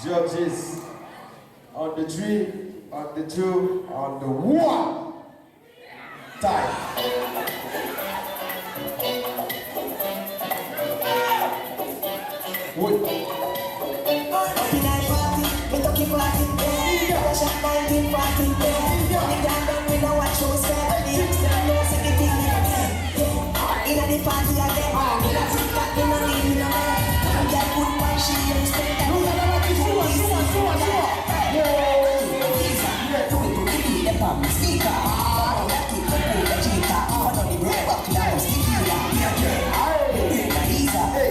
Judges on the 3, on the 2, on the 1. Time. Wood. Happy night party, we talking party. Russia 1940. Money down down, we know what you said. The youngster knows anything. In the party again. In a TikTok, we no need no man. Get good one, she understand that.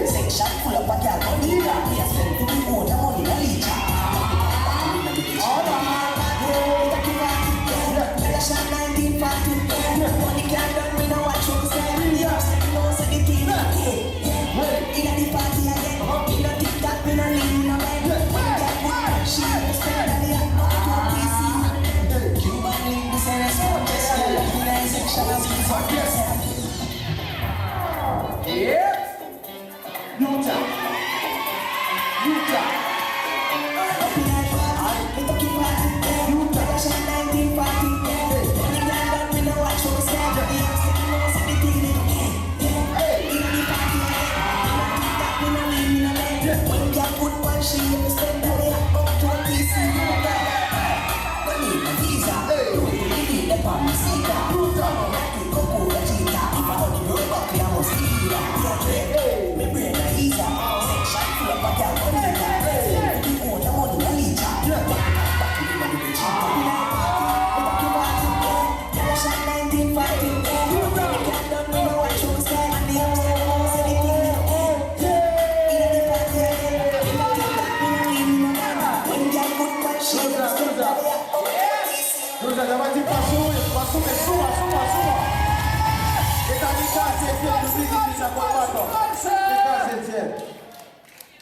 Section full of a girl on the ground. We are spending to the own money in a leech. Russia 1940. Money can't done, we know what you say. The youngster knows anything. In the party again. In the TikTok, we no need no man. Get good, she understand that. Yeah. Utah.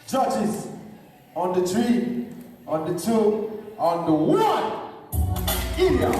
Judges on the 3, on the 2, on the 1. Ilya.